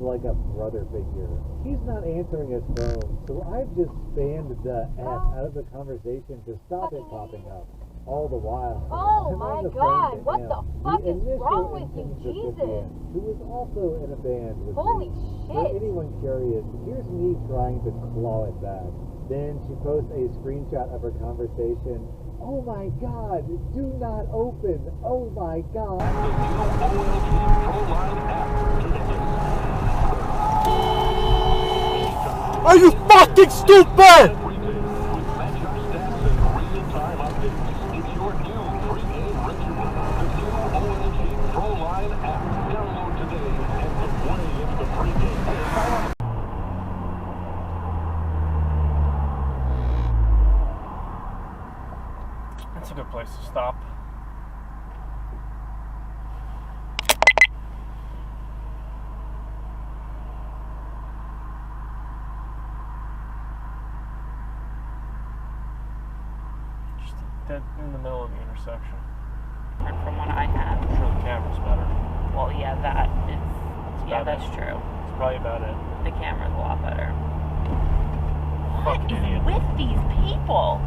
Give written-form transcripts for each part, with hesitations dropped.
like a brother figure. He's not answering his phone, so I've just spammed the F out of the conversation to stop it popping up. All the while, oh my God, what the fuck is wrong with you, Jesus? Who was also in a band with Holy me. shit. For anyone curious, here's me trying to claw it back. Then she posts a screenshot of her conversation. Oh my God, do not open. Oh my God. Are you fucking stupid? That's a good place to stop. Just dead in the middle of the intersection. From what I have. I'm sure the camera's better. Well, yeah, that's true. That's probably about it. The camera's a lot better. What Fucking is idiot. with these people?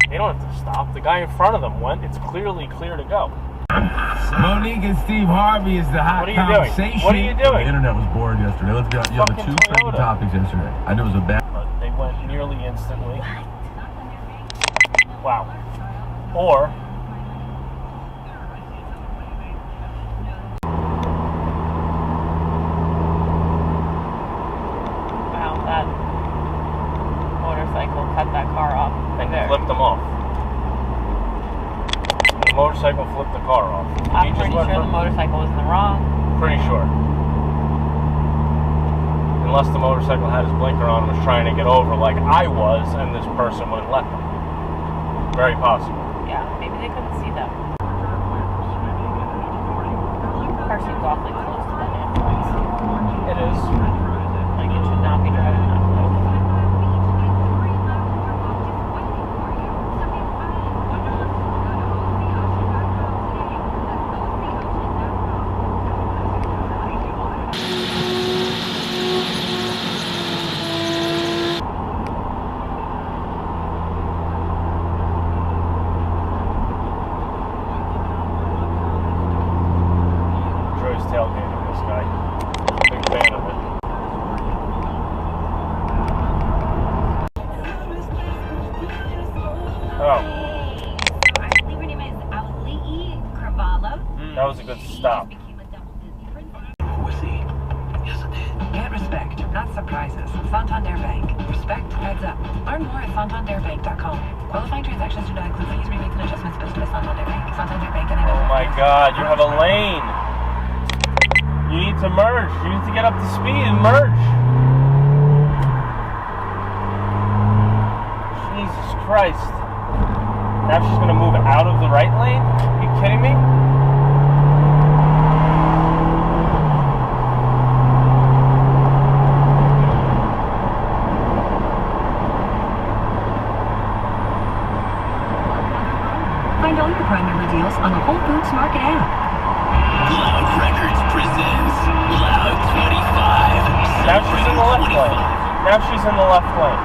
They don't have to stop. The guy in front of them went. It's clearly clear to go. Monique and Steve Harvey is the hot conversation. What are you doing? The internet was bored yesterday. Let's go. Yeah, the two trending topics yesterday. I knew it was a bad. But they went nearly instantly. Wow. Or Wow, that motorcycle cut that car off right there. flipped them off. The motorcycle flipped the car off. I'm pretty sure the motorcycle was in the wrong. Pretty sure. Unless the motorcycle had his blinker on and was trying to get over like I was, and this person wouldn't let them. Very possible. Yeah, maybe they couldn't see them. Car seems awfully close to that ambulance. It is. Like, it should not be driving that close. Troy's tailgating this guy. Big fan of it. Oh, that was a good stop. Get respect, not surprises. Santander Bank. Respect adds up. Learn more at santanderbank.com. Qualifying transactions do not include fees, rebates, and adjustments posted by Santander Bank. Santander Bank and Oh my God, you have a lane. You need to merge. You need to get up to speed and merge. Jesus Christ. Now she's going to move out of the right lane? Are you kidding me? Find all your Prime member deals on the Whole Foods Market app. Loud Records presents Loud 25. Now she's in the left lane. Now she's in the left lane.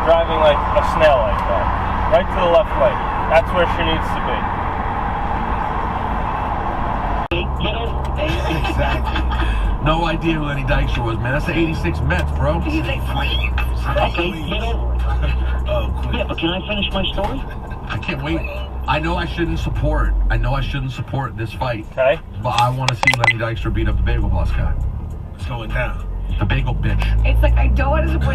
Driving like a snail like that. Right to the left lane. That's where she needs to be. Exactly. No idea who Lenny Dykstra was, man. That's the 86 Mets, bro. Okay, yeah, but can I finish my story? I can't wait. I know I shouldn't support this fight. Okay. But I want to see Lenny Dykstra beat up the Bagel Boss guy. It's going down. The Bagel bitch. It's like, I don't want to support